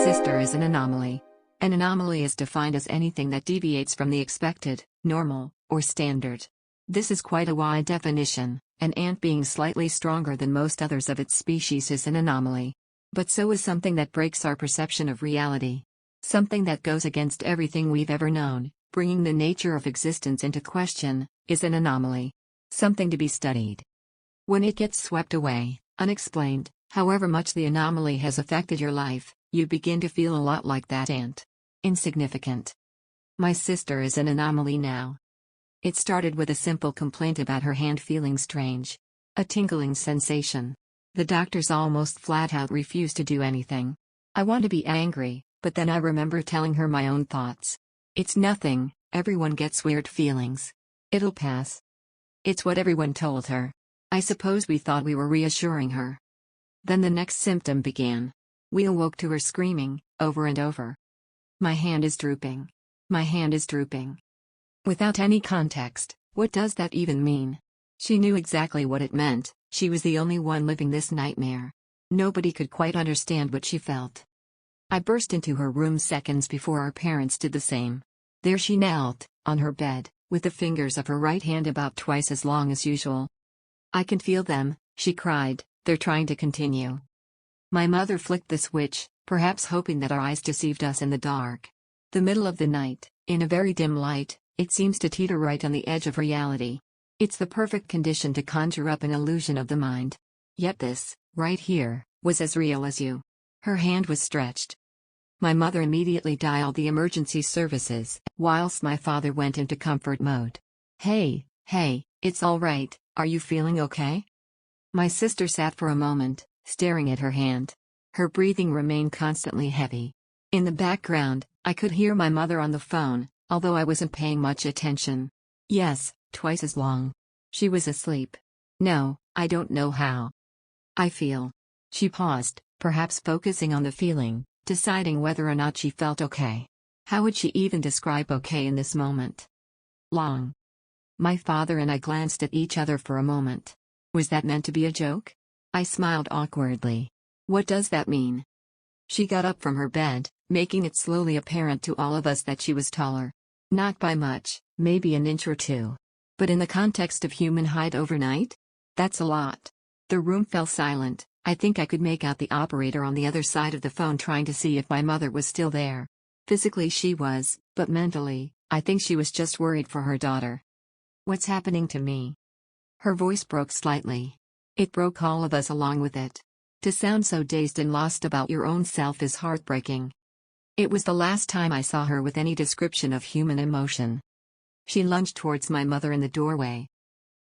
sister is an anomaly. An anomaly is defined as anything that deviates from the expected, normal, or standard. This is quite a wide definition. An ant being slightly stronger than most others of its species is an anomaly. But so is something that breaks our perception of reality. Something that goes against everything we've ever known, bringing the nature of existence into question, is an anomaly. Something to be studied. When it gets swept away, unexplained, however much the anomaly has affected your life, you begin to feel a lot like that ant. Insignificant. My sister is an anomaly now. It started with a simple complaint about her hand feeling strange. A tingling sensation. The doctors almost flat out refused to do anything. I want to be angry, but then I remember telling her my own thoughts. It's nothing, everyone gets weird feelings. It'll pass. It's what everyone told her. I suppose we thought we were reassuring her. Then the next symptom began. We awoke to her screaming, over and over. My hand is drooping. My hand is drooping. Without any context, what does that even mean? She knew exactly what it meant. She was the only one living this nightmare. Nobody could quite understand what she felt. I burst into her room seconds before our parents did the same. There she knelt, on her bed, with the fingers of her right hand about twice as long as usual. I can feel them, she cried, they're trying to continue. My mother flicked the switch, perhaps hoping that our eyes deceived us in the dark. The middle of the night, in a very dim light, it seems to teeter right on the edge of reality. It's the perfect condition to conjure up an illusion of the mind. Yet this, right here, was as real as you. Her hand was stretched. My mother immediately dialed the emergency services, whilst my father went into comfort mode. Hey, it's all right, are you feeling okay? My sister sat for a moment, staring at her hand. Her breathing remained constantly heavy. In the background, I could hear my mother on the phone, although I wasn't paying much attention. Yes, twice as long. She was asleep. No, I don't know how. I feel. She paused, perhaps focusing on the feeling, deciding whether or not she felt okay. How would she even describe okay in this moment? Long. My father and I glanced at each other for a moment. Was that meant to be a joke? I smiled awkwardly. What does that mean? She got up from her bed, making it slowly apparent to all of us that she was taller. Not by much, maybe an inch or two. But in the context of human height overnight? That's a lot. The room fell silent. I think I could make out the operator on the other side of the phone trying to see if my mother was still there. Physically she was, but mentally, I think she was just worried for her daughter. What's happening to me? Her voice broke slightly. It broke all of us along with it. To sound so dazed and lost about your own self is heartbreaking. It was the last time I saw her with any description of human emotion. She lunged towards my mother in the doorway,